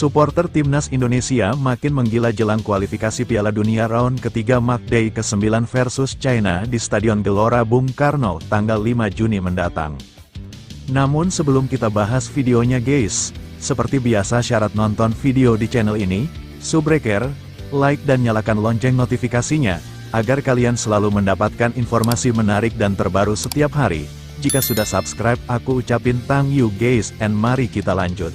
Supporter Timnas Indonesia makin menggila jelang kualifikasi Piala Dunia round ketiga matchday ke-9 versus China di Stadion Gelora Bung Karno tanggal 5 Juni mendatang. Namun sebelum kita bahas videonya guys, seperti biasa syarat nonton video di channel ini, subrek, like dan nyalakan lonceng notifikasinya, agar kalian selalu mendapatkan informasi menarik dan terbaru setiap hari. Jika sudah subscribe aku ucapin thank you guys and mari kita lanjut.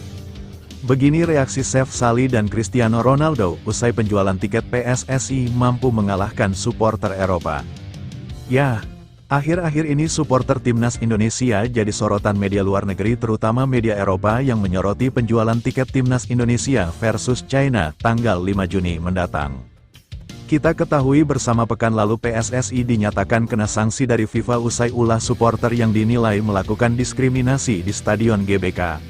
Begini reaksi Chef Sally dan Cristiano Ronaldo usai penjualan tiket PSSI mampu mengalahkan supporter Eropa. Ya, akhir-akhir ini supporter Timnas Indonesia jadi sorotan media luar negeri terutama media Eropa yang menyoroti penjualan tiket Timnas Indonesia versus China tanggal 5 Juni mendatang. Kita ketahui bersama pekan lalu PSSI dinyatakan kena sanksi dari FIFA usai ulah supporter yang dinilai melakukan diskriminasi di Stadion GBK.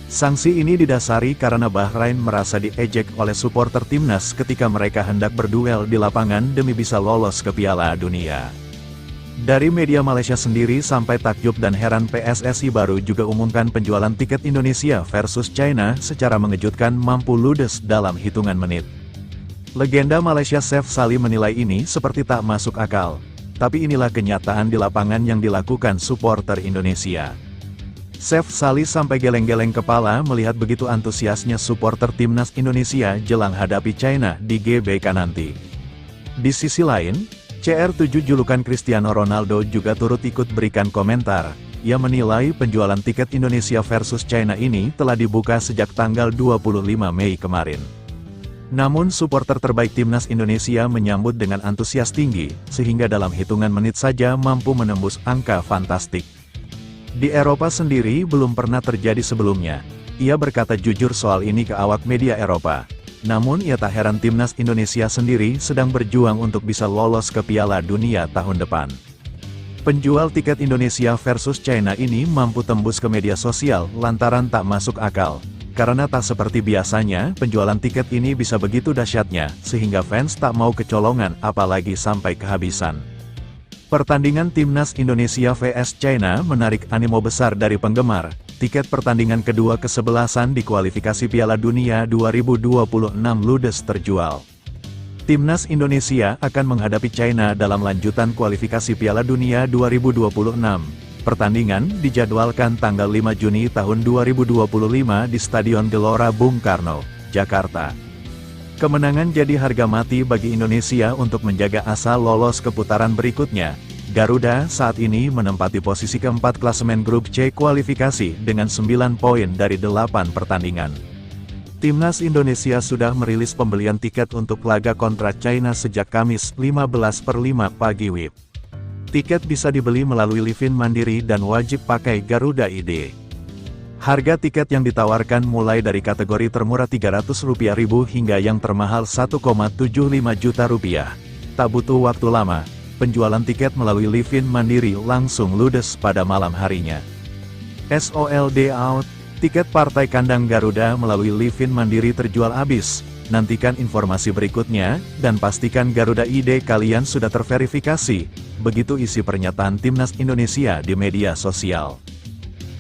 Sanksi ini didasari karena Bahrain merasa diejek oleh supporter Timnas ketika mereka hendak berduel di lapangan demi bisa lolos ke Piala Dunia. Dari media Malaysia sendiri sampai takjub dan heran PSSI baru juga umumkan penjualan tiket Indonesia versus China secara mengejutkan mampu ludes dalam hitungan menit. Legenda Malaysia Chef Sally menilai ini seperti tak masuk akal, tapi inilah kenyataan di lapangan yang dilakukan supporter Indonesia. Chef Sally sampai geleng-geleng kepala melihat begitu antusiasnya supporter Timnas Indonesia jelang hadapi China di GBK nanti. Di sisi lain, CR7 julukan Cristiano Ronaldo juga turut ikut berikan komentar. Ia menilai penjualan tiket Indonesia versus China ini telah dibuka sejak tanggal 25 Mei kemarin. Namun supporter terbaik Timnas Indonesia menyambut dengan antusias tinggi, sehingga dalam hitungan menit saja mampu menembus angka fantastik. Di Eropa sendiri belum pernah terjadi sebelumnya. Ia berkata jujur soal ini ke awak media Eropa. Namun ia tak heran Timnas Indonesia sendiri sedang berjuang untuk bisa lolos ke Piala Dunia tahun depan. Penjual tiket Indonesia versus China ini mampu tembus ke media sosial lantaran tak masuk akal. Karena tak seperti biasanya, penjualan tiket ini bisa begitu dahsyatnya, sehingga fans tak mau kecolongan apalagi sampai kehabisan. Pertandingan Timnas Indonesia vs China menarik animo besar dari penggemar. Tiket pertandingan kedua ke-11 di kualifikasi Piala Dunia 2026 ludes terjual. Timnas Indonesia akan menghadapi China dalam lanjutan kualifikasi Piala Dunia 2026. Pertandingan dijadwalkan tanggal 5 Juni tahun 2025 di Stadion Gelora Bung Karno, Jakarta. Kemenangan jadi harga mati bagi Indonesia untuk menjaga asa lolos ke putaran berikutnya. Garuda saat ini menempati posisi keempat klasemen grup C kualifikasi dengan 9 poin dari 8 pertandingan. Timnas Indonesia sudah merilis pembelian tiket untuk laga kontra China sejak Kamis 15/5 pagi WIB. Tiket bisa dibeli melalui Livin Mandiri dan wajib pakai Garuda ID. Harga tiket yang ditawarkan mulai dari kategori termurah Rp300.000 hingga yang termahal Rp1,75 juta. Tak butuh waktu lama, penjualan tiket melalui Livin Mandiri langsung ludes pada malam harinya. Sold out, tiket partai kandang Garuda melalui Livin Mandiri terjual habis. Nantikan informasi berikutnya, dan pastikan Garuda ID kalian sudah terverifikasi. Begitu isi pernyataan Timnas Indonesia di media sosial.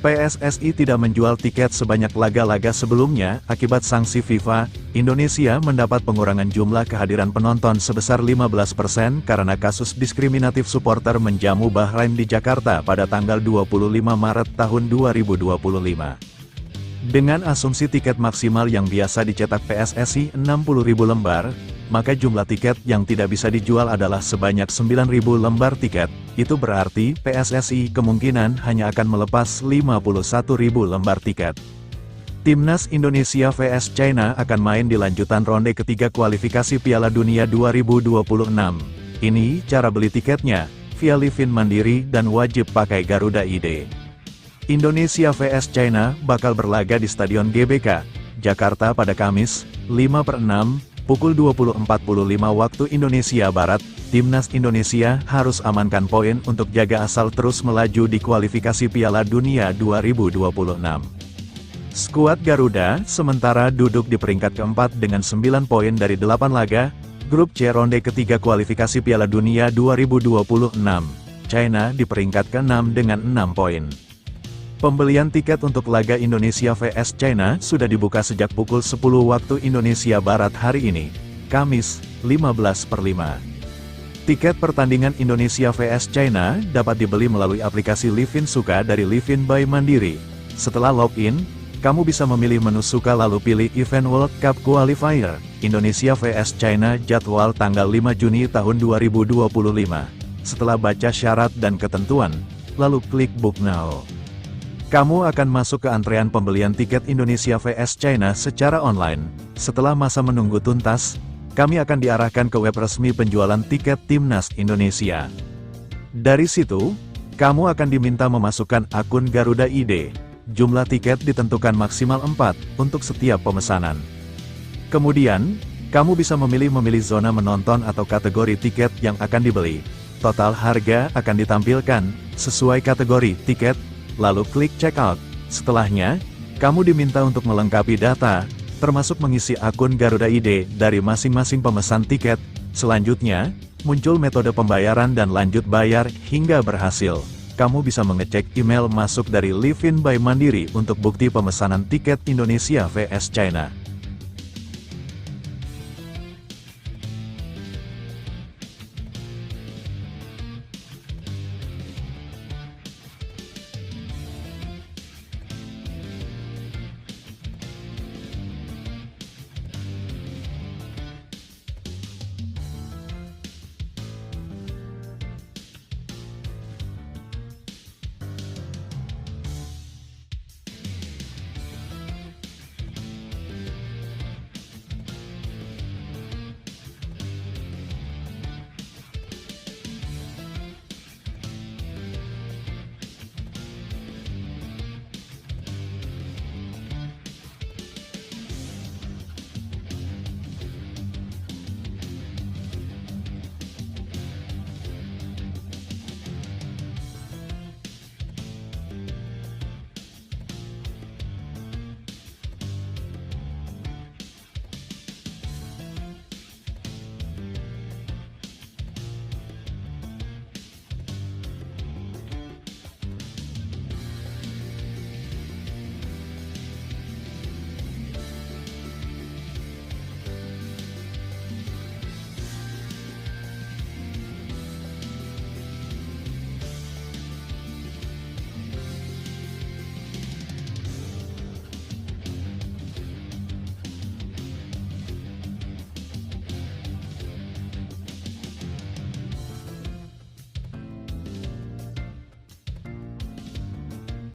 PSSI tidak menjual tiket sebanyak laga-laga sebelumnya, akibat sanksi FIFA, Indonesia mendapat pengurangan jumlah kehadiran penonton sebesar 15% karena kasus diskriminatif supporter menjamu Bahrain di Jakarta pada tanggal 25 Maret tahun 2025. Dengan asumsi tiket maksimal yang biasa dicetak PSSI 60.000 lembar, maka jumlah tiket yang tidak bisa dijual adalah sebanyak 9.000 lembar tiket. Itu berarti PSSI kemungkinan hanya akan melepas 51.000 lembar tiket. Timnas Indonesia vs China akan main di lanjutan ronde ketiga kualifikasi Piala Dunia 2026. Ini cara beli tiketnya, via Livin Mandiri dan wajib pakai Garuda ID. Indonesia vs China bakal berlaga di Stadion GBK, Jakarta pada Kamis, 5/6, pukul 20.45 waktu Indonesia Barat. Timnas Indonesia harus amankan poin untuk jaga asal terus melaju di kualifikasi Piala Dunia 2026. Skuad Garuda sementara duduk di peringkat keempat dengan 9 poin dari 8 laga, grup C ronde ketiga kualifikasi Piala Dunia 2026. China di peringkat ke-6 dengan 6 poin. Pembelian tiket untuk laga Indonesia vs China sudah dibuka sejak pukul 10 waktu Indonesia Barat hari ini, Kamis, 15/5. Tiket pertandingan Indonesia vs China dapat dibeli melalui aplikasi Livin Suka dari Livin by Mandiri. Setelah login, kamu bisa memilih menu Suka lalu pilih Event World Cup Qualifier, Indonesia vs China jadwal tanggal 5 Juni tahun 2025. Setelah baca syarat dan ketentuan, lalu klik Book Now. Kamu akan masuk ke antrean pembelian tiket Indonesia vs China secara online. Setelah masa menunggu tuntas, kami akan diarahkan ke web resmi penjualan tiket Timnas Indonesia. Dari situ, kamu akan diminta memasukkan akun Garuda ID. Jumlah tiket ditentukan maksimal 4 untuk setiap pemesanan. Kemudian, kamu bisa memilih zona menonton atau kategori tiket yang akan dibeli. Total harga akan ditampilkan sesuai kategori tiket. Lalu klik checkout. Setelahnya, kamu diminta untuk melengkapi data, termasuk mengisi akun Garuda ID dari masing-masing pemesan tiket. Selanjutnya, muncul metode pembayaran dan lanjut bayar hingga berhasil. Kamu bisa mengecek email masuk dari Livin by Mandiri untuk bukti pemesanan tiket Indonesia vs China.